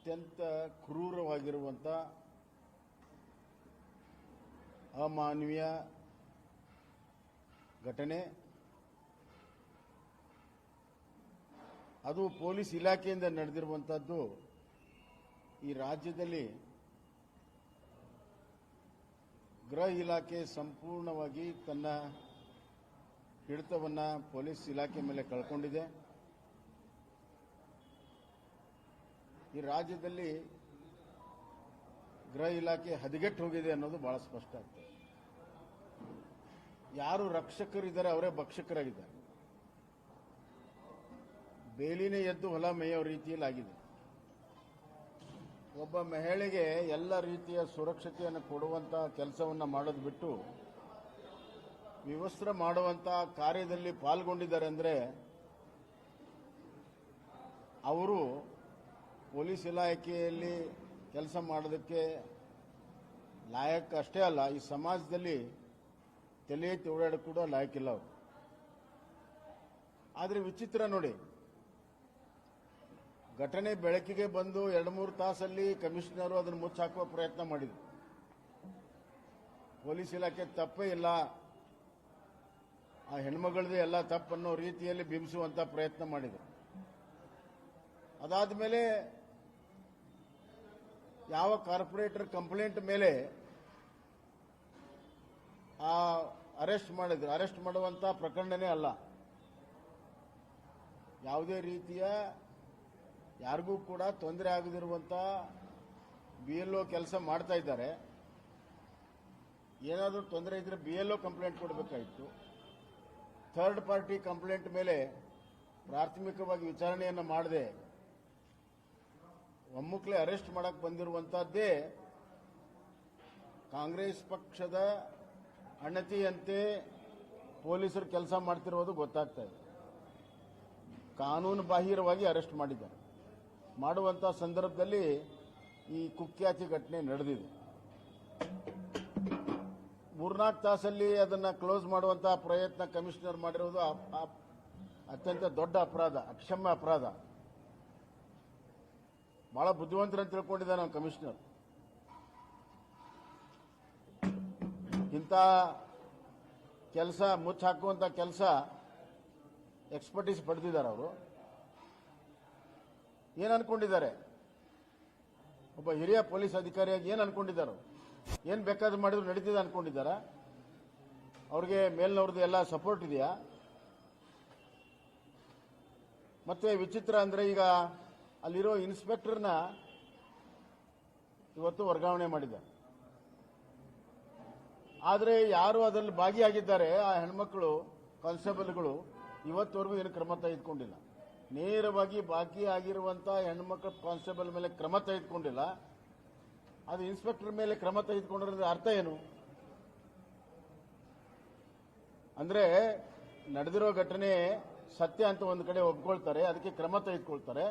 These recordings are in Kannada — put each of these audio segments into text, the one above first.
ಅತ್ಯಂತ ಕ್ರೂರವಾಗಿರುವಂಥ ಅಮಾನವೀಯ ಘಟನೆ. ಅದು ಪೊಲೀಸ್ ಇಲಾಖೆಯಿಂದ ನಡೆದಿರುವಂಥದ್ದು. ಈ ರಾಜ್ಯದಲ್ಲಿ ಗೃಹ ಇಲಾಖೆ ಸಂಪೂರ್ಣವಾಗಿ ತನ್ನ ಹಿಡಿತವನ್ನು ಪೊಲೀಸ್ ಇಲಾಖೆ ಮೇಲೆ ಕಳ್ಕೊಂಡಿದೆ. ಈ ರಾಜ್ಯದಲ್ಲಿ ಗೃಹ ಇಲಾಖೆ ಹದಗೆಟ್ಟು ಹೋಗಿದೆ ಅನ್ನೋದು ಬಹಳ ಸ್ಪಷ್ಟ ಆಗ್ತದೆ. ಯಾರು ರಕ್ಷಕರಿದ್ದಾರೆ ಅವರೇ ಭಕ್ಷಕರಾಗಿದ್ದಾರೆ. ಬೇಲಿನೇ ಎದ್ದು ಹೊಲ ಮೇಯೋ ರೀತಿಯಲ್ಲಿ ಆಗಿದೆ. ಒಬ್ಬ ಮಹಿಳೆಗೆ ಎಲ್ಲ ರೀತಿಯ ಸುರಕ್ಷತೆಯನ್ನು ಕೊಡುವಂಥ ಕೆಲಸವನ್ನು ಮಾಡೋದು ಬಿಟ್ಟು ವಿವಸ್ತ್ರ ಮಾಡುವಂಥ ಕಾರ್ಯದಲ್ಲಿ ಪಾಲ್ಗೊಂಡಿದ್ದಾರೆ ಅಂದರೆ ಅವರು ಪೊಲೀಸ್ ಇಲಾಖೆಯಲ್ಲಿ ಕೆಲಸ ಮಾಡೋದಕ್ಕೆ ಲಾಯಕ್ ಅಷ್ಟೇ ಅಲ್ಲ, ಈ ಸಮಾಜದಲ್ಲಿ ತಲೆ ಎತ್ತಿ ಓಡಾಡಕ್ಕೆ ಕೂಡ ಲಾಯಕ್ಕಿಲ್ಲ ಅವರು. ಆದರೆ ವಿಚಿತ್ರ ನೋಡಿ, ಘಟನೆ ಬೆಳಕಿಗೆ ಬಂದು 2-3 ತಾಸಲ್ಲಿ ಕಮಿಷನರು ಅದನ್ನು ಮುಚ್ಚಾಕುವ ಪ್ರಯತ್ನ ಮಾಡಿದರು. ಪೊಲೀಸ್ ಇಲಾಖೆ ತಪ್ಪೇ ಇಲ್ಲ, ಆ ಹೆಣ್ಮಗಳದೇ ಎಲ್ಲ ತಪ್ಪನ್ನೋ ರೀತಿಯಲ್ಲಿ ಬಿಂಬಿಸುವಂತ ಪ್ರಯತ್ನ ಮಾಡಿದರು. ಅದಾದ ಮೇಲೆ ಯಾವ ಕಾರ್ಪೊರೇಟರ್ ಕಂಪ್ಲೇಂಟ್ ಮೇಲೆ ಆ ಅರೆಸ್ಟ್ ಮಾಡಿದ್ರು, ಅರೆಸ್ಟ್ ಮಾಡುವಂತ ಪ್ರಕರಣನೇ ಅಲ್ಲ. ಯಾವುದೇ ರೀತಿಯ ಯಾರಿಗೂ ಕೂಡ ತೊಂದರೆ ಆಗದಿರುವಂತ BLO ಕೆಲಸ ಮಾಡ್ತಾ ಇದ್ದಾರೆ. ಏನಾದರೂ ತೊಂದರೆ ಇದ್ರೆ BLO ಕಂಪ್ಲೇಂಟ್ ಕೊಡಬೇಕಾಗಿತ್ತು. ಥರ್ಡ್ ಪಾರ್ಟಿ ಕಂಪ್ಲೇಂಟ್ ಮೇಲೆ ಪ್ರಾಥಮಿಕವಾಗಿ ವಿಚಾರಣೆಯನ್ನು ಮಾಡದೆ ಒಮ್ಮುಕ್ಲೆ ಅರೆಸ್ಟ್ ಮಾಡಕ್ಕೆ ಬಂದಿರುವಂತಹದ್ದೇ ಕಾಂಗ್ರೆಸ್ ಪಕ್ಷದ ಅಣತಿಯಂತೆ ಪೊಲೀಸರು ಕೆಲಸ ಮಾಡ್ತಿರೋದು ಗೊತ್ತಾಗ್ತಾ ಇದೆ. ಕಾನೂನು ಬಾಹಿರವಾಗಿ ಅರೆಸ್ಟ್ ಮಾಡಿದ್ದಾರೆ. ಮಾಡುವಂತ ಸಂದರ್ಭದಲ್ಲಿ ಈ ಕುಖ್ಯಾತಿ ಘಟನೆ ನಡೆದಿದೆ. 3-4 ತಾಸಲ್ಲಿ ಅದನ್ನ ಕ್ಲೋಸ್ ಮಾಡುವಂತಹ ಪ್ರಯತ್ನ ಕಮಿಷನರ್ ಮಾಡಿರೋದು ಅತ್ಯಂತ ದೊಡ್ಡ ಅಪರಾಧ, ಅಕ್ಷಮ್ಯ ಅಪರಾಧ. ಬಹಳ ಬುದ್ಧಿವಂತರಂತ ತಿಳ್ಕೊಂಡಿದ್ದಾನೆ ನಾವು ಕಮಿಷನರ್. ಇಂಥ ಕೆಲಸ ಮುಚ್ಚಾಕುವಂತ ಕೆಲಸ ಎಕ್ಸ್ಪರ್ಟೀಸ್ ಪಡೆದಿದ್ದಾರೆ ಅವರು. ಏನು ಅನ್ಕೊಂಡಿದ್ದಾರೆ? ಒಬ್ಬ ಹಿರಿಯ ಪೊಲೀಸ್ ಅಧಿಕಾರಿಯಾಗಿ ಏನು ಅನ್ಕೊಂಡಿದ್ದಾರೆ? ಏನು ಬೇಕಾದ್ರೂ ಮಾಡಿದ್ರು ನಡೀತಿದೆ ಅನ್ಕೊಂಡಿದ್ದಾರ? ಅವ್ರಿಗೆ ಮೇಲ್ನವ್ರದ್ದು ಎಲ್ಲ ಸಪೋರ್ಟ್ ಇದೆಯಾ? ಮತ್ತೆ ವಿಚಿತ್ರ ಅಂದ್ರೆ, ಈಗ ಅಲ್ಲಿರೋ ಇನ್ಸ್ಪೆಕ್ಟರ್ನ ಇವತ್ತು ವರ್ಗಾವಣೆ ಮಾಡಿದ್ದಾರೆ. ಆದರೆ ಯಾರು ಅದರಲ್ಲಿ ಭಾಗಿಯಾಗಿದ್ದಾರೆ ಆ ಹೆಣ್ಮಕ್ಳು ಕಾನ್ಸ್ಟೇಬಲ್ಗಳು ಇವತ್ತವರೆಗೂ ಏನು ಕ್ರಮ ತೆಗೆದುಕೊಂಡಿಲ್ಲ. ನೇರವಾಗಿ ಭಾಗಿಯಾಗಿರುವಂತಹ ಹೆಣ್ಮಕ್ಳ ಕಾನ್ಸ್ಟೇಬಲ್ ಮೇಲೆ ಕ್ರಮ ತೆಗೆದುಕೊಂಡಿಲ್ಲ. ಅದು ಇನ್ಸ್ಪೆಕ್ಟರ್ ಮೇಲೆ ಕ್ರಮ ತೆಗೆದುಕೊಂಡಿರೋದ್ರ ಅರ್ಥ ಏನು? ಅಂದ್ರೆ ನಡೆದಿರೋ ಘಟನೆ ಸತ್ಯ ಅಂತ ಒಂದು ಕಡೆ ಒಪ್ಕೊಳ್ತಾರೆ, ಅದಕ್ಕೆ ಕ್ರಮ ತೆಗೆದುಕೊಳ್ತಾರೆ.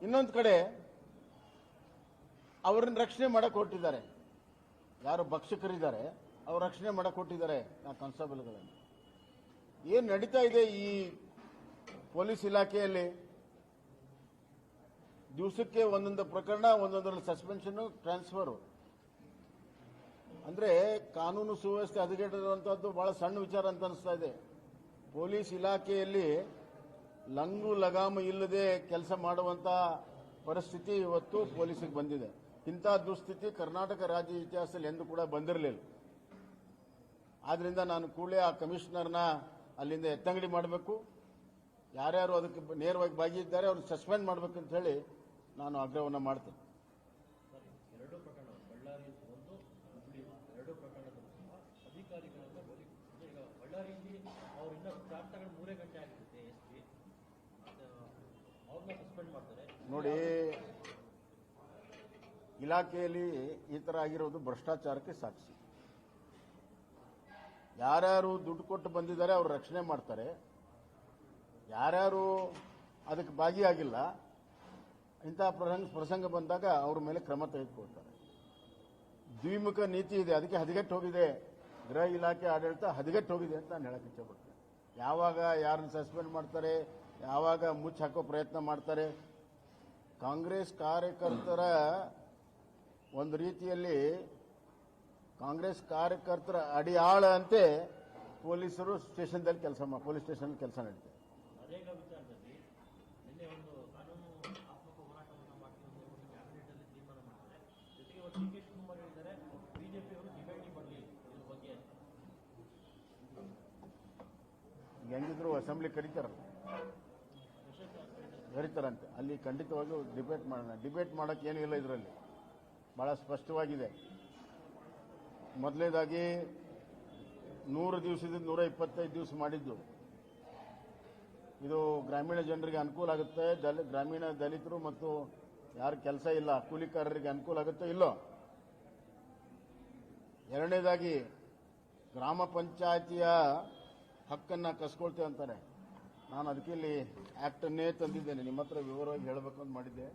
ಇನ್ನೊಂದು ಕಡೆ ಅವರನ್ನ ರಕ್ಷಣೆ ಮಾಡಕ್ ಹೊರಟಿದ್ದಾರೆ. ಯಾರು ಭಕ್ಷಕರಿದ್ದಾರೆ ಅವ್ರು ರಕ್ಷಣೆ ಮಾಡಕ್ ಹೊರಟಿದ್ದಾರೆ ಆ ಕಾನ್ಸ್ಟೇಬಲ್ಗಳನ್ನು. ಏನು ನಡೀತಾ ಇದೆ ಈ ಪೊಲೀಸ್ ಇಲಾಖೆಯಲ್ಲಿ? ದಿವಸಕ್ಕೆ ಒಂದೊಂದು ಪ್ರಕರಣ, ಒಂದೊಂದರಲ್ಲಿ ಸಸ್ಪೆನ್ಷನ್, ಟ್ರಾನ್ಸ್ಫರ್. ಅಂದ್ರೆ ಕಾನೂನು ಸುವ್ಯವಸ್ಥೆ ಹದಗೆಟ್ಟಿರುವಂತಹದ್ದು ಬಹಳ ಸಣ್ಣ ವಿಚಾರ ಅಂತ ಅನಿಸ್ತಾ ಇದೆ. ಪೊಲೀಸ್ ಇಲಾಖೆಯಲ್ಲಿ ಲಂಗು ಲಗಾಮು ಇಲ್ಲದೆ ಕೆಲಸ ಮಾಡುವಂತ ಪರಿಸ್ಥಿತಿ ಇವತ್ತು ಪೊಲೀಸಿಗೆ ಬಂದಿದೆ. ಇಂಥ ದುಸ್ಥಿತಿ ಕರ್ನಾಟಕ ರಾಜ್ಯ ಇತಿಹಾಸದಲ್ಲಿ ಎಂದೂ ಕೂಡ ಬಂದಿರಲಿಲ್ಲ. ಆದ್ರಿಂದ ನಾನು ಕೂಡಲೇ ಆ ಕಮಿಷನರ್ನ ಅಲ್ಲಿಂದ ಎತ್ತಂಗಡಿ ಮಾಡಬೇಕು. ಯಾರ್ಯಾರು ಅದಕ್ಕೆ ನೇರವಾಗಿ ಭಾಗಿಯಿದ್ದಾರೆ ಅವ್ರನ್ನ ಸಸ್ಪೆಂಡ್ ಮಾಡಬೇಕು ಅಂತ ಹೇಳಿ ನಾನು ಆಗ್ರಹವನ್ನು ಮಾಡ್ತೇನೆ. ಎರಡು ಪ್ರಕರಣ, ಬಳ್ಳಾರಿ ಒಂದು, ಹುಬ್ಬಳ್ಳಿ ಎರಡು ಪ್ರಕರಣದಲ್ಲೂ ಸಹ ಅಧಿಕಾರಿಗಳನ್ನ ಈಗ ಬಳ್ಳಾರಿಯಲ್ಲಿ ಅವರಿಂದ ಚಾರ್ಜಗಳು 3 ಗಂಟೆ ಆಗಿರುತ್ತೆ. SP ಅವ್ರನ್ನ ಸಸ್ಪೆಂಡ್ ಮಾಡ್ತಾರೆ. ನೋಡಿ, ಇಲಾಖೆಯಲ್ಲಿ ಈ ತರ ಆಗಿರೋದು ಭ್ರಷ್ಟಾಚಾರಕ್ಕೆ ಸಾಕ್ಷಿ. ಯಾರ್ಯಾರು ದುಡ್ಡು ಕೊಟ್ಟು ಬಂದಿದ್ದಾರೆ ಅವ್ರು ರಕ್ಷಣೆ ಮಾಡ್ತಾರೆ. ಯಾರ್ಯಾರು ಅದಕ್ಕೆ ಭಾಗಿಯಾಗಿಲ್ಲ, ಇಂತಹ ಪ್ರಸಂಗ ಬಂದಾಗ ಅವ್ರ ಮೇಲೆ ಕ್ರಮ ತೆಗೆದುಕೊಳ್ತಾರೆ. ದ್ವಿಮುಖ ನೀತಿ ಇದೆ, ಅದಕ್ಕೆ ಹದಗೆಟ್ಟು ಹೋಗಿದೆ. ಗೃಹ ಇಲಾಖೆ ಆಡಳಿತ ಹದಗೆಟ್ಟು ಹೋಗಿದೆ ಅಂತ ನಾನು ಹೇಳಕ್ಕೆ ಇಚ್ಛೆಪಡ್ತೇನೆ. ಯಾವಾಗ ಯಾರನ್ನ ಸಸ್ಪೆಂಡ್ ಮಾಡ್ತಾರೆ, ಯಾವಾಗ ಮುಚ್ಚಿ ಹಾಕೋ ಪ್ರಯತ್ನ ಮಾಡ್ತಾರೆ, ಕಾಂಗ್ರೆಸ್ ಕಾರ್ಯಕರ್ತರ ಒಂದು ರೀತಿಯಲ್ಲಿ ಕಾಂಗ್ರೆಸ್ ಕಾರ್ಯಕರ್ತರ ಅಡಿಯಾಳ ಅಂತೆ ಪೊಲೀಸರು ಸ್ಟೇಷನ್ದಲ್ಲಿ ಪೊಲೀಸ್ ಸ್ಟೇಷನ್ ಕೆಲಸ ನಡೀತಾರೆ. ನರೇಗಾ ವಿಚಾರದಲ್ಲಿ ನಿನ್ನೆ ಒಂದು ಕಾನೂನು ಆತ್ಮಕ ಹೋರಾಟವನ್ನು ಮಾಡ್ತೀವಿ ಅಂತ ಕ್ಯಾಬಿನೆಟ್ ಅಲ್ಲಿ ತೀರ್ಮಾನ ಮಾಡಿದ್ದಾರೆ. ಜೊತೆಗೆ ಡಿ ಕೆ ಶಿವಕುಮಾರ್ ಹೇಳಿದ್ದಾರೆ ಬಿಜೆಪಿ ಅವರು ಡಿಬೇಟ್ ಮಾಡಲಿ ಇದ್ರ ಬಗ್ಗೆ. ಹೆಂಗಿದ್ರು ಅಸೆಂಬ್ಲಿ ಕರೀತಾರಂತೆ, ಅಲ್ಲಿ ಖಂಡಿತವಾಗಿಯೂ ಡಿಬೇಟ್ ಮಾಡೋಣ. ಡಿಬೇಟ್ ಮಾಡೋಕ್ಕೆ ಏನೂ ಇಲ್ಲ, ಇದರಲ್ಲಿ ಬಹಳ ಸ್ಪಷ್ಟವಾಗಿದೆ. ಮೊದಲನೇದಾಗಿ 100 ದಿವಸದಿಂದ 125 ದಿವಸ ಮಾಡಿದ್ದು ಇದು ಗ್ರಾಮೀಣ ಜನರಿಗೆ ಅನುಕೂಲ ಆಗುತ್ತೆ. ಗ್ರಾಮೀಣ ದಲಿತರು ಮತ್ತು ಯಾರು ಕೆಲಸ ಇಲ್ಲ ಕೂಲಿಕಾರರಿಗೆ ಅನುಕೂಲ ಆಗುತ್ತೋ ಇಲ್ಲೋ. ಎರಡನೇದಾಗಿ ಗ್ರಾಮ ಪಂಚಾಯತಿಯ ಹಕ್ಕನ್ನು ಕಸ್ಕೊಳ್ತೇವೆ ಅಂತಾರೆ. ನಾನು ಅದಕ್ಕೆ ಇಲ್ಲಿ ಆಕ್ಟನ್ನೇ ತಂದಿದ್ದೇನೆ, ನಿಮ್ಮ ಹತ್ರ ವಿವರವಾಗಿ ಹೇಳಬೇಕು ಅಂತ ಮಾಡಿದ್ದೆ,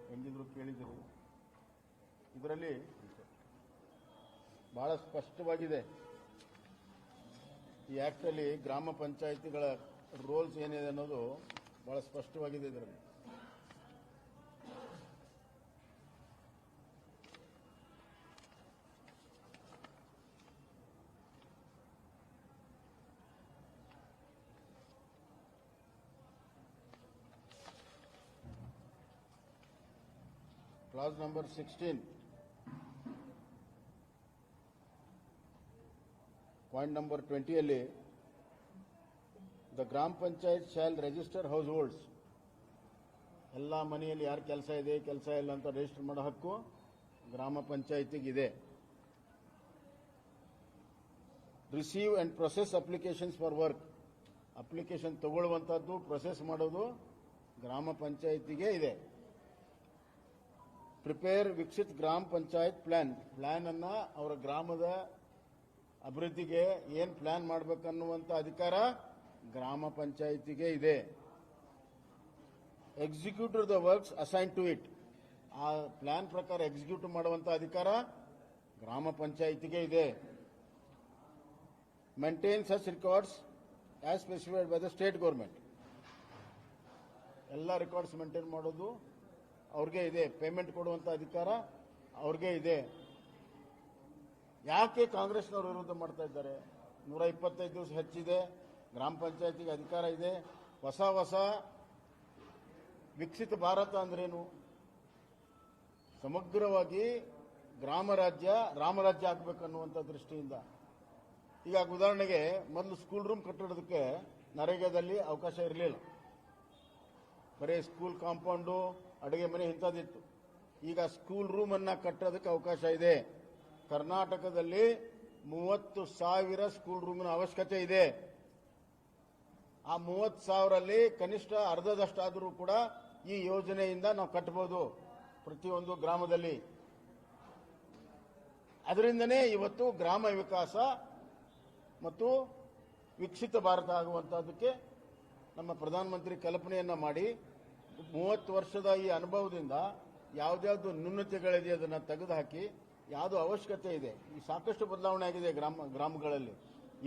ಹೆಂಗಿದ್ರು ಕೇಳಿದ್ದೀರಿ. ಇದರಲ್ಲಿ ಬಹಳ ಸ್ಪಷ್ಟವಾಗಿದೆ ಈ ಆಕ್ಟಲ್ಲಿ ಗ್ರಾಮ ಪಂಚಾಯಿತಿಗಳ ರೋಲ್ಸ್ ಏನಿದೆ ಅನ್ನೋದು ಬಹಳ ಸ್ಪಷ್ಟವಾಗಿದೆ ಇದರಲ್ಲಿ. Clause number 16 point number 20 the gram panchayat shall register households. ಎಲ್ಲ ಮನೆಯಲ್ಲಿ ಯಾರು ಕೆಲಸ ಇದೆ ಕೆಲಸ ಇಲ್ಲ ಅಂತ ರಿಜಿಸ್ಟರ್ ಮಾಡೋ ಹಕ್ಕು ಗ್ರಾಮ ಪಂಚಾಯತಿಗಿದೆ. Receive and process applications for work. Application ತಗೊಳ್ಳುವಂತದ್ದು ಪ್ರೊಸೆಸ್ ಮಾಡೋದು ಗ್ರಾಮ ಪಂಚಾಯತಿಗೆ ಇದೆ. ಪ್ರಿಪೇರ್ ವಿಕಸಿತ್ ಗ್ರಾಮ ಪಂಚಾಯತ್ ಪ್ಲಾನ್ ಅನ್ನ ಅವರ ಗ್ರಾಮದ ಅಭಿವೃದ್ಧಿಗೆ ಏನ್ ಪ್ಲಾನ್ ಮಾಡಬೇಕನ್ನುವಂತ ಅಧಿಕಾರ ಗ್ರಾಮ ಪಂಚಾಯಿತಿಗೆ ಇದೆ. Executive the works assign to it. ಆ ಪ್ಲಾನ್ ಪ್ರಕಾರ ಎಕ್ಸಿಕ್ಯೂಟ್ ಮಾಡುವಂತ ಅಧಿಕಾರ ಗ್ರಾಮ ಪಂಚಾಯಿತಿಗೆ ಇದೆ. Maintain such records as specified by the state government. ಎಲ್ಲ ರೆಕಾರ್ಡ್ಸ್ ಮೇಂಟೈನ್ ಮಾಡೋದು ಅವ್ರಿಗೆ ಇದೆ. ಪೇಮೆಂಟ್ ಕೊಡುವಂತ ಅಧಿಕಾರ ಅವ್ರಿಗೆ ಇದೆ. ಯಾಕೆ ಕಾಂಗ್ರೆಸ್ನವರು ವಿರೋಧ ಮಾಡ್ತಾ ಇದ್ದಾರೆ? 125 ದಿವಸ ಹೆಚ್ಚಿದೆ, ಗ್ರಾಮ ಪಂಚಾಯತಿಗೆ ಅಧಿಕಾರ ಇದೆ. ಹೊಸ ವಿಕಸಿತ ಭಾರತ ಅಂದ್ರೇನು? ಸಮಗ್ರವಾಗಿ ರಾಮರಾಜ್ಯ ಆಗಬೇಕನ್ನುವಂಥ ದೃಷ್ಟಿಯಿಂದ. ಈಗ ಉದಾಹರಣೆಗೆ ಮೊದಲು ಸ್ಕೂಲ್ ರೂಮ್ ಕಟ್ಟೋದಕ್ಕೆ ನರೇಗಾದಲ್ಲಿ ಅವಕಾಶ ಇರಲಿಲ್ಲ. ಬರೀ ಸ್ಕೂಲ್ ಕಾಂಪೌಂಡು, ಅಡುಗೆ ಮನೆ ಇಂಥದ್ದಿತ್ತು. ಈಗ ಸ್ಕೂಲ್ ರೂಮ್ ಅನ್ನ ಕಟ್ಟೋದಕ್ಕೆ ಅವಕಾಶ ಇದೆ. ಕರ್ನಾಟಕದಲ್ಲಿ 30,000 ಸ್ಕೂಲ್ ರೂಮಿನ ಅವಶ್ಯಕತೆ ಇದೆ. ಆ 30,000ರಲ್ಲಿ ಕನಿಷ್ಠ ಅರ್ಧದಷ್ಟಾದರೂ ಕೂಡ ಈ ಯೋಜನೆಯಿಂದ ನಾವು ಕಟ್ಟಬಹುದು ಪ್ರತಿಯೊಂದು ಗ್ರಾಮದಲ್ಲಿ. ಅದರಿಂದನೇ ಇವತ್ತು ಗ್ರಾಮ ವಿಕಾಸ ಮತ್ತು ವಿಕಸಿತ ಭಾರತ ಆಗುವಂತಹದಕ್ಕೆ ನಮ್ಮ ಪ್ರಧಾನಮಂತ್ರಿ ಕಲ್ಪನೆಯನ್ನ ಮಾಡಿ 30 ವರ್ಷದ ಈ ಅನುಭವದಿಂದ ಯಾವ್ದಾವ್ದು ನ್ಯೂನತೆಗಳಿದೆ ಅದನ್ನು ತೆಗೆದುಹಾಕಿ ಯಾವುದು ಅವಶ್ಯಕತೆ ಇದೆ, ಈ ಸಾಕಷ್ಟು ಬದಲಾವಣೆ ಆಗಿದೆ ಗ್ರಾಮಗಳಲ್ಲಿ.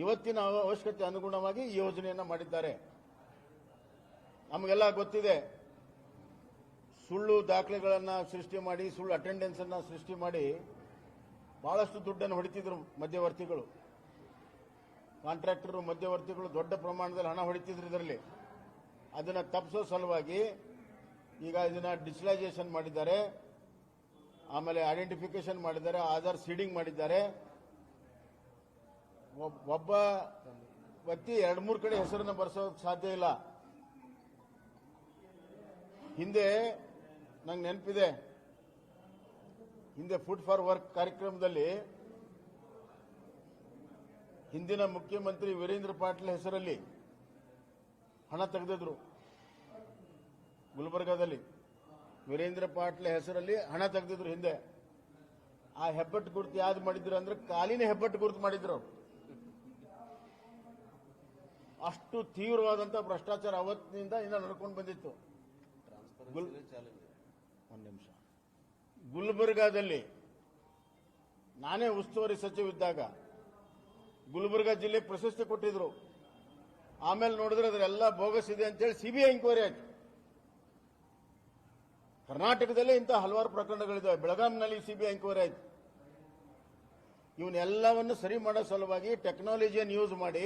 ಇವತ್ತಿನ ಅವಶ್ಯಕತೆ ಅನುಗುಣವಾಗಿ ಈ ಯೋಜನೆಯನ್ನ ಮಾಡಿದ್ದಾರೆ. ನಮಗೆಲ್ಲ ಗೊತ್ತಿದೆ, ಸುಳ್ಳು ದಾಖಲೆಗಳನ್ನು ಸೃಷ್ಟಿ ಮಾಡಿ, ಸುಳ್ಳು ಅಟೆಂಡೆನ್ಸ್ ಅನ್ನ ಸೃಷ್ಟಿ ಮಾಡಿ ಬಹಳಷ್ಟು ದುಡ್ಡನ್ನು ಹೊಡಿತಿದ್ರು ಮಧ್ಯವರ್ತಿಗಳು. ಕಾಂಟ್ರಾಕ್ಟರ್ ಮಧ್ಯವರ್ತಿಗಳು ದೊಡ್ಡ ಪ್ರಮಾಣದಲ್ಲಿ ಹಣ ಹೊಡಿತಿದ್ರು ಇದರಲ್ಲಿ. ಅದನ್ನು ತಪ್ಪಿಸೋ ಸಲುವಾಗಿ ಈಗ ಇದನ್ನ ಡಿಜಿಟಲೈಸೇಷನ್ ಮಾಡಿದ್ದಾರೆ. ಆಮೇಲೆ ಐಡೆಂಟಿಫಿಕೇಶನ್ ಮಾಡಿದ್ದಾರೆ, ಆಧಾರ್ ಸೀಡಿಂಗ್ ಮಾಡಿದ್ದಾರೆ. ಒಬ್ಬ ವ್ಯಕ್ತಿ 2-3 ಕಡೆ ಹೆಸರನ್ನು ಬರೆಸೋಕೆ ಸಾಧ್ಯ ಇಲ್ಲ. ಹಿಂದೆ ನಂಗೆ ನೆನಪಿದೆ, ಹಿಂದೆ ಫುಡ್ ಫಾರ್ ವರ್ಕ್ ಕಾರ್ಯಕ್ರಮದಲ್ಲಿ ಹಿಂದಿನ ಮುಖ್ಯಮಂತ್ರಿ ವೀರೇಂದ್ರ ಪಾಟೀಲ್ ಹೆಸರಲ್ಲಿ ಹಣ ತೆಗೆದಿದ್ರು. ಗುಲ್ಬರ್ಗಾದಲ್ಲಿ ವೀರೇಂದ್ರ ಪಾಟೀಲ್ ಹೆಸರಲ್ಲಿ ಹಣ ತೆಗೆದಿದ್ರು ಹಿಂದೆ. ಆ ಹೆಬ್ಬಟ್ಟು ಗುರುತು ಯಾವ್ದು ಮಾಡಿದ್ರು ಅಂದ್ರೆ ಕಾಲಿನ ಹೆಬ್ಬಟ್ಟು ಗುರುತು ಮಾಡಿದ್ರು. ಅಷ್ಟು ತೀವ್ರವಾದಂತ ಭ್ರಷ್ಟಾಚಾರ ಅವತ್ತಿನಿಂದ ನಡ್ಕೊಂಡು ಬಂದಿತ್ತು. ಒಂದು ನಿಮಿಷ. ಗುಲ್ಬರ್ಗಾದಲ್ಲಿ ನಾನೇ ಉಸ್ತುವಾರಿ ಸಚಿವ ಇದ್ದಾಗ ಗುಲ್ಬರ್ಗಾ ಜಿಲ್ಲೆಗೆ ಪ್ರಶಸ್ತಿ ಕೊಟ್ಟಿದ್ರು. ಆಮೇಲೆ ನೋಡಿದ್ರೆ ಅದರೆಲ್ಲ ಬೋಗಸ್ ಇದೆ ಅಂತೇಳಿ ಸಿಬಿಐ ಎಂಕ್ವೈರಿ ಆಯ್ತು. ಕರ್ನಾಟಕದಲ್ಲೇ ಇಂಥ ಹಲವಾರು ಪ್ರಕರಣಗಳಿದ್ದಾವೆ. ಬೆಳಗಾಂನಲ್ಲಿ ಸಿಬಿಐ ಎಂಕ್ವೈರಿ ಆಯ್ತು. ಇವನ್ನೆಲ್ಲವನ್ನು ಸರಿ ಮಾಡೋ ಸಲುವಾಗಿ ಟೆಕ್ನಾಲಜಿಯನ್ನು ಯೂಸ್ ಮಾಡಿ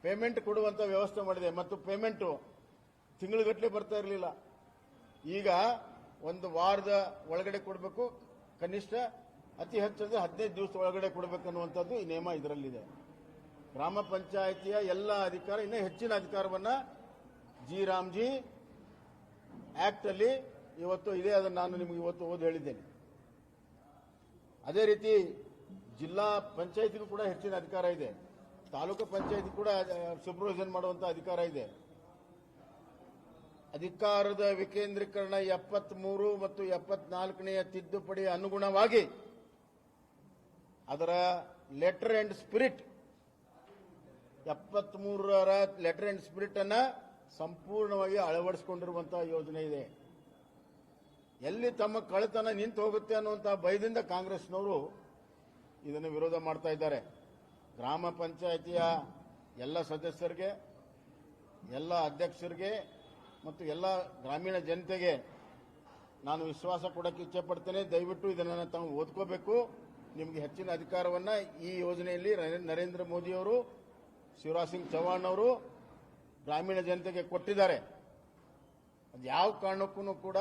ಪೇಮೆಂಟ್ ಕೊಡುವಂತ ವ್ಯವಸ್ಥೆ ಮಾಡಿದೆ. ಮತ್ತು ಪೇಮೆಂಟು ತಿಂಗಳುಗಟ್ಟಲೆ ಬರ್ತಾ ಇರಲಿಲ್ಲ. ಈಗ ಒಂದು ವಾರದ ಒಳಗಡೆ ಕೊಡಬೇಕು, ಕನಿಷ್ಠ ಅತಿ ಹೆಚ್ಚಂದ್ರೆ 15 ದಿವಸ ಒಳಗಡೆ ಕೊಡಬೇಕು ಅನ್ನುವಂಥದ್ದು ಈ ನಿಯಮ ಇದರಲ್ಲಿದೆ. ಗ್ರಾಮ ಪಂಚಾಯಿತಿಯ ಎಲ್ಲ ಅಧಿಕಾರ, ಇನ್ನೂ ಹೆಚ್ಚಿನ ಅಧಿಕಾರವನ್ನ ಜಿ ರಾಮ್ಜಿ ಆಕ್ಟ್ ಅಲ್ಲಿ ಇವತ್ತು ಇದೆ. ಅದನ್ನು ನಾನು ನಿಮಗೆ ಇವತ್ತು ಓದಿ ಹೇಳಿದ್ದೇನೆ. ಅದೇ ರೀತಿ ಜಿಲ್ಲಾ ಪಂಚಾಯಿತಿಗೂ ಕೂಡ ಹೆಚ್ಚಿನ ಅಧಿಕಾರ ಇದೆ. ತಾಲೂಕು ಪಂಚಾಯಿತಿ ಕೂಡ ಸೂಪರ್ವಿಷನ್ ಮಾಡುವಂತ ಅಧಿಕಾರ ಇದೆ. ಅಧಿಕಾರದ ವಿಕೇಂದ್ರೀಕರಣ 73 ಮತ್ತು 74ನೇ ತಿದ್ದುಪಡಿ ಅನುಗುಣವಾಗಿ ಅದರ ಲೆಟರ್ ಅಂಡ್ ಸ್ಪಿರಿಟ್ 73ರ ಲೆಟರ್ ಅಂಡ್ ಸ್ಪಿರಿಟ್ ಅನ್ನ ಸಂಪೂರ್ಣವಾಗಿ ಅಳವಡಿಸಿಕೊಂಡಿರುವಂತಹ ಯೋಜನೆ ಇದೆ. ಎಲ್ಲಿ ತಮ್ಮ ಕಳತನ ನಿಂತು ಹೋಗುತ್ತೆ ಅನ್ನುವಂತಹ ಭಯದಿಂದ ಕಾಂಗ್ರೆಸ್ನವರು ಇದನ್ನು ವಿರೋಧ ಮಾಡ್ತಾ ಇದ್ದಾರೆ. ಗ್ರಾಮ ಪಂಚಾಯಿತಿಯ ಎಲ್ಲ ಸದಸ್ಯರಿಗೆ, ಎಲ್ಲ ಅಧ್ಯಕ್ಷರಿಗೆ ಮತ್ತು ಎಲ್ಲ ಗ್ರಾಮೀಣ ಜನತೆಗೆ ನಾನು ವಿಶ್ವಾಸ ಕೊಡಕ್ಕೆ ಇಚ್ಛೆ ಪಡ್ತೇನೆ. ದಯವಿಟ್ಟು ಇದನ್ನು ತಾವು ಓದ್ಕೋಬೇಕು. ನಿಮಗೆ ಹೆಚ್ಚಿನ ಅಧಿಕಾರವನ್ನ ಈ ಯೋಜನೆಯಲ್ಲಿ ನರೇಂದ್ರ ಮೋದಿಯವರು, ಶಿವರಾಜ್ ಸಿಂಗ್ ಚೌಹಾಣ್ ಅವರು ಗ್ರಾಮೀಣ ಜನತೆಗೆ ಕೊಟ್ಟಿದ್ದಾರೆ. ಅದು ಯಾವ ಕಾರಣಕ್ಕೂ ಕೂಡ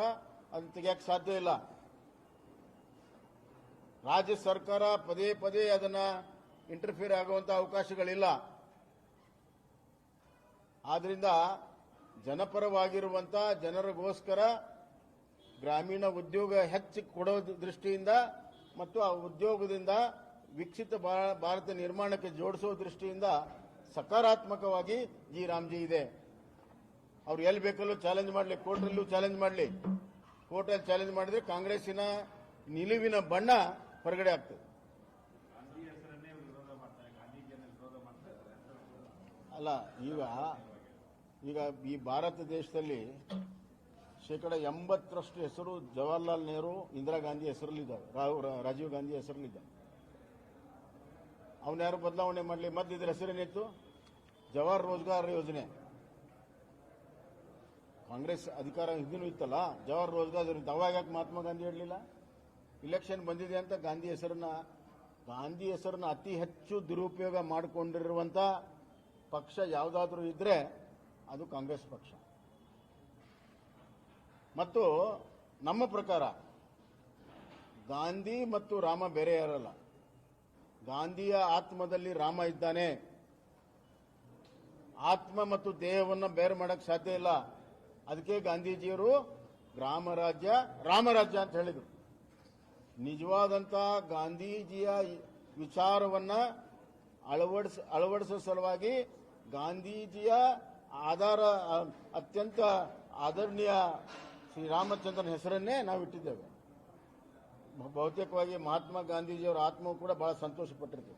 ಅದನ್ನು ತೆಗೆಯಕ್ಕೆ ಸಾಧ್ಯ ಇಲ್ಲ. ರಾಜ್ಯ ಸರ್ಕಾರ ಪದೇ ಪದೇ ಅದನ್ನ ಇಂಟರ್ಫಿಯರ್ ಆಗುವಂತಹ ಅವಕಾಶಗಳಿಲ್ಲ. ಆದ್ರಿಂದ ಜನಪರವಾಗಿರುವಂತಹ ಜನರಿಗೋಸ್ಕರ ಗ್ರಾಮೀಣ ಉದ್ಯೋಗ ಹೆಚ್ಚು ಕೊಡೋ ದೃಷ್ಟಿಯಿಂದ ಮತ್ತು ಆ ಉದ್ಯೋಗದಿಂದ ವಿಕಸಿತ ಭಾರತ ನಿರ್ಮಾಣಕ್ಕೆ ಜೋಡಿಸೋ ದೃಷ್ಟಿಯಿಂದ ಸಕಾರಾತ್ಮಕವಾಗಿ ಜಿ ರಾಮ್ಜಿ ಇದೆ. ಅವ್ರು ಎಲ್ಲಿ ಬೇಕಲ್ಲೂ ಚಾಲೆಂಜ್ ಮಾಡಲಿ, ಕೋರ್ಟಲ್ಲೂ ಚಾಲೆಂಜ್ ಮಾಡಲಿ. ಕೋರ್ಟಲ್ಲಿ ಚಾಲೆಂಜ್ ಮಾಡಿದ್ರೆ ಕಾಂಗ್ರೆಸ್ಸಿನ ನಿಲುವಿನ ಬಣ್ಣ ಹೊರಗಡೆ ಆಗ್ತದೆ. ಅಲ್ಲ, ಈಗ ಈ ಭಾರತ ದೇಶದಲ್ಲಿ 80% ಹೆಸರು ಜವಾಹರ್ಲಾಲ್ ನೆಹರು, ಇಂದಿರಾ ಗಾಂಧಿ ಹೆಸರಲ್ಲಿದ್ದಾವೆ, ರಾಜೀವ್ ಗಾಂಧಿ ಹೆಸರಲ್ಲಿದ್ದಾವೆ. ಅವನ್ಯಾರು ಬದಲಾವಣೆ ಮಾಡಲಿ. ಮತ್ತೆ ಇದ್ರ ಹೆಸರೇನಿತ್ತು? ಜವಾಹರ್ ರೋಜ್ಗಾರ್ ಯೋಜನೆ. ಕಾಂಗ್ರೆಸ್ ಅಧಿಕಾರ ಹಿಂದಿನೂ ಇತ್ತಲ್ಲ, ಜವಾಹರ್ ರೋಜ್ಗಾರ್ ಯೋಜನೆ. ಅವಾಗ ಯಾಕೆ ಮಹಾತ್ಮ ಗಾಂಧಿ ಹೇಳಲಿಲ್ಲ? ಇಲೆಕ್ಷನ್ ಬಂದಿದೆ ಅಂತ ಗಾಂಧಿ ಹೆಸರನ್ನ ಅತಿ ಹೆಚ್ಚು ದುರುಪಯೋಗ ಮಾಡಿಕೊಂಡಿರುವಂತ ಪಕ್ಷ ಯಾವುದಾದ್ರೂ ಇದ್ರೆ ಅದು ಕಾಂಗ್ರೆಸ್ ಪಕ್ಷ. ಮತ್ತು ನಮ್ಮ ಪ್ರಕಾರ ಗಾಂಧಿ ಮತ್ತು ರಾಮ ಬೇರೆ ಯಾರಲ್ಲ. ಗಾಂಧಿಯ ಆತ್ಮದಲ್ಲಿ ರಾಮ ಇದ್ದಾನೆ. ಆತ್ಮ ಮತ್ತು ದೇಹವನ್ನು ಬೇರೆ ಮಾಡಕ್ ಸಾಧ್ಯ ಇಲ್ಲ. ಅದಕ್ಕೆ ಗಾಂಧೀಜಿಯವರು ರಾಮರಾಜ್ಯ ಅಂತ ಹೇಳಿದರು. ನಿಜವಾದಂತ ಗಾಂಧೀಜಿಯ ವಿಚಾರವನ್ನ ಅಳವಡಿಸೋ ಸಲುವಾಗಿ ಗಾಂಧೀಜಿಯ ಅತ್ಯಂತ ಆದರಣೀಯ ಶ್ರೀರಾಮಚಂದ್ರನ ಹೆಸರನ್ನೇ ನಾವು ಇಟ್ಟಿದ್ದೇವೆ. ಬಹುತೇಕವಾಗಿ ಮಹಾತ್ಮ ಗಾಂಧೀಜಿಯವರ ಆತ್ಮವು ಕೂಡ ಬಹಳ ಸಂತೋಷ ಪಟ್ಟಿರ್ತದೆ.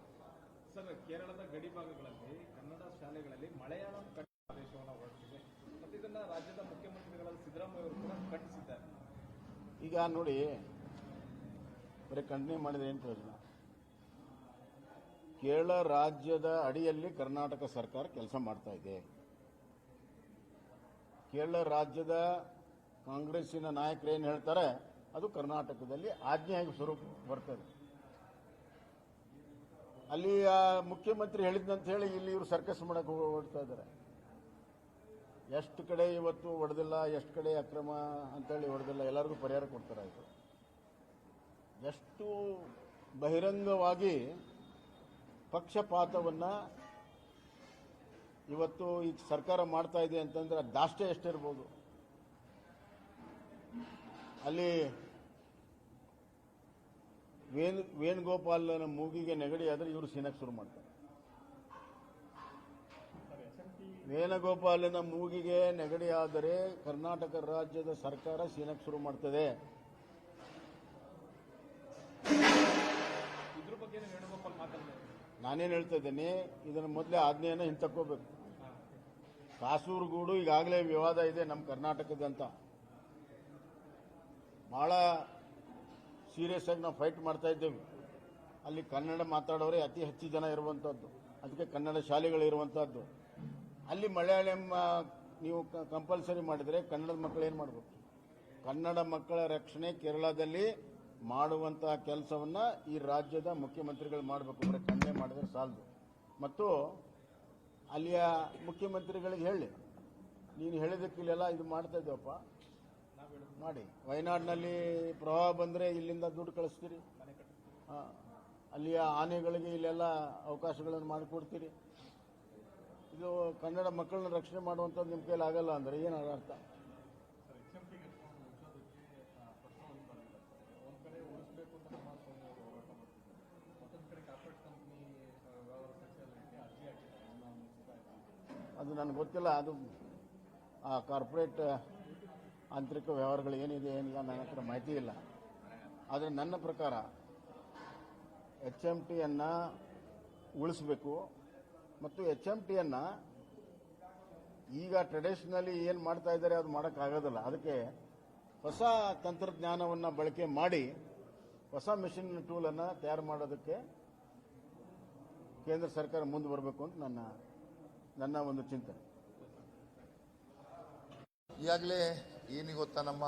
ಸರ್, ಕೇರಳದ ಗಡಿ ಭಾಗಗಳಲ್ಲಿ ಕನ್ನಡ ಶಾಲೆಗಳಲ್ಲಿ ಮಲಯಾಳಂ ಕನ್ನಡ ಆದೇಶವನ್ನು ಹೊರಡಿಸಿದೆ ಮತ್ತು ಇದನ್ನ ರಾಜ್ಯದ ಮುಖ್ಯಮಂತ್ರಿಗಳಾದ ಸಿದ್ದರಾಮಯ್ಯ ಅವರು ಕೂಡ ಖಂಡಿಸಿದ್ದಾರೆ. ಈಗ ನೋಡಿ, ಬರೀ ಖಂಡನೆ ಮಾಡಿದ್ರೆ ಏನು ಪ್ರಯೋಜನ? ಕೇರಳ ರಾಜ್ಯದ ಅಡಿಯಲ್ಲಿ ಕರ್ನಾಟಕ ಸರ್ಕಾರ ಕೆಲಸ ಮಾಡ್ತಾ ಇದೆ. ಕೇರಳ ರಾಜ್ಯದ ಕಾಂಗ್ರೆಸ್ಸಿನ ನಾಯಕರು ಏನು ಹೇಳ್ತಾರೆ ಅದು ಕರ್ನಾಟಕದಲ್ಲಿ ಆಜ್ಞೆಯಾಗಿ ಸ್ವರೂಪ ಬರ್ತದೆ. ಅಲ್ಲಿ ಮುಖ್ಯಮಂತ್ರಿ ಹೇಳಿದ್ನಂತ ಹೇಳಿ ಇಲ್ಲಿ ಇವರು ಸರ್ಕಸ್ ಮಾಡಕ್ಕೆ ಹೊರಡ್ತಾ ಇದ್ದಾರೆ. ಎಷ್ಟು ಕಡೆ ಇವತ್ತು ಹೊಡೆದಿಲ್ಲ, ಎಷ್ಟು ಕಡೆ ಅಕ್ರಮ ಅಂತೇಳಿ ಹೊಡೆದಿಲ್ಲ, ಎಲ್ಲರಿಗೂ ಪರಿಹಾರ ಕೊಡ್ತಾರೆ. ಆಯಿತು. ಎಷ್ಟು ಬಹಿರಂಗವಾಗಿ ಪಕ್ಷಪಾತವನ್ನ ಇವತ್ತು ಈ ಸರ್ಕಾರ ಮಾಡ್ತಾ ಇದೆ ಅಂತಂದ್ರೆ ದಾಷ್ಟ್ಯ ಎಷ್ಟಿರ್ಬೋದು. ಅಲ್ಲಿ ವೇಣುಗೋಪಾಲನ ಮೂಗಿಗೆ ನೆಗಡಿ ಆದ್ರೆ ಇವರು ಸೀನಕ್ಕೆ ಶುರು ಮಾಡ್ತಾರೆ. ವೇಣುಗೋಪಾಲನ ಮೂಗಿಗೆ ನೆಗಡಿ ಆದರೆ ಕರ್ನಾಟಕ ರಾಜ್ಯದ ಸರ್ಕಾರ ಸೀನಕ್ಕೆ ಶುರು ಮಾಡ್ತದೆ. ಇದ್ರ ಬಗ್ಗೆ ವೇಣುಗೋಪಾಲ್ ಮಾತಾಡಿದ್ದಾರೆ. ನಾನೇನು ಹೇಳ್ತಾ ಇದ್ದೇನೆ, ಇದನ್ನು ಮೊದಲೇ ಆಜ್ಞೆಯನ್ನು ಹಿಂತಕ್ಕೋಬೇಕು. ಕಾಸರಗೋಡು ಈಗಾಗಲೇ ವಿವಾದ ಇದೆ ನಮ್ಮ ಕರ್ನಾಟಕದಂತ. ಬಹಳ ಸೀರಿಯಸ್ ಆಗಿ ನಾವು ಫೈಟ್ ಮಾಡ್ತಾ ಇದ್ದೇವೆ. ಅಲ್ಲಿ ಕನ್ನಡ ಮಾತಾಡೋರೇ ಅತಿ ಹೆಚ್ಚು ಜನ ಇರುವಂತಹದ್ದು, ಅದಕ್ಕೆ ಕನ್ನಡ ಶಾಲೆಗಳು ಇರುವಂತಹದ್ದು. ಅಲ್ಲಿ ಮಲಯಾಳಂ ನೀವು ಕಂಪಲ್ಸರಿ ಮಾಡಿದ್ರೆ ಕನ್ನಡದ ಮಕ್ಕಳು ಏನು ಮಾಡಬೇಕು? ಕನ್ನಡ ಮಕ್ಕಳ ರಕ್ಷಣೆ ಕೇರಳದಲ್ಲಿ ಮಾಡುವಂತಹ ಕೆಲಸವನ್ನ ಈ ರಾಜ್ಯದ ಮುಖ್ಯಮಂತ್ರಿಗಳು ಮಾಡಬೇಕು. ಬರೀ ಖಂಡನೆ ಮಾಡಿದ್ರೆ ಸಾಲದು. ಮತ್ತು ಅಲ್ಲಿಯ ಮುಖ್ಯಮಂತ್ರಿಗಳಿಗೆ ಹೇಳಿ, ನೀನು ಹೇಳಿದಕ್ಕೆ ಇಲ್ಲೆಲ್ಲ ಇದು ಮಾಡ್ತಾ ಇದ್ದೀವಪ್ಪ, ಮಾಡಿ. ವಯನಾಡಿನಲ್ಲಿ ಪ್ರವಾಹ ಬಂದರೆ ಇಲ್ಲಿಂದ ದುಡ್ಡು ಕಳಿಸ್ತೀರಿ, ಅಲ್ಲಿಯ ಆನೆಗಳಿಗೆ ಇಲ್ಲೆಲ್ಲ ಅವಕಾಶಗಳನ್ನು ಮಾಡಿಕೊಡ್ತೀರಿ. ಇದು ಕನ್ನಡ ಮಕ್ಕಳನ್ನ ರಕ್ಷಣೆ ಮಾಡುವಂಥದ್ದು ನಿಮ್ಮ ಕೈಲಿ ಆಗಲ್ಲ ಅಂದರೆ ಏನು ಅರ್ಥ? ಅದು ನನಗೆ ಗೊತ್ತಿಲ್ಲ. ಅದು ಆ ಕಾರ್ಪೊರೇಟ್ ಆಂತರಿಕ ವ್ಯವಹಾರಗಳು ಏನಿದೆ ಏನಿಲ್ಲ ನನ್ನ ಹತ್ರ ಮಾಹಿತಿ ಇಲ್ಲ. ಆದರೆ ನನ್ನ ಪ್ರಕಾರ HMTಯನ್ನು ಉಳಿಸಬೇಕು. ಮತ್ತು HMTಯನ್ನು ಈಗ ಟ್ರೆಡಿಷನಲಿ ಏನು ಮಾಡ್ತಾ ಇದ್ದಾರೆ ಅದು ಮಾಡೋಕ್ಕಾಗೋದಿಲ್ಲ. ಅದಕ್ಕೆ ಹೊಸ ತಂತ್ರಜ್ಞಾನವನ್ನು ಬಳಕೆ ಮಾಡಿ ಹೊಸ ಮೆಷಿನ್ ಟೂಲನ್ನು ತಯಾರು ಮಾಡೋದಕ್ಕೆ ಕೇಂದ್ರ ಸರ್ಕಾರ ಮುಂದೆ ಬರಬೇಕು ಅಂತ ನನ್ನ ಒಂದು ಚಿಂತನೆ. ಈಗಾಗಲೇ ಏನು ಗೊತ್ತಾ, ನಮ್ಮ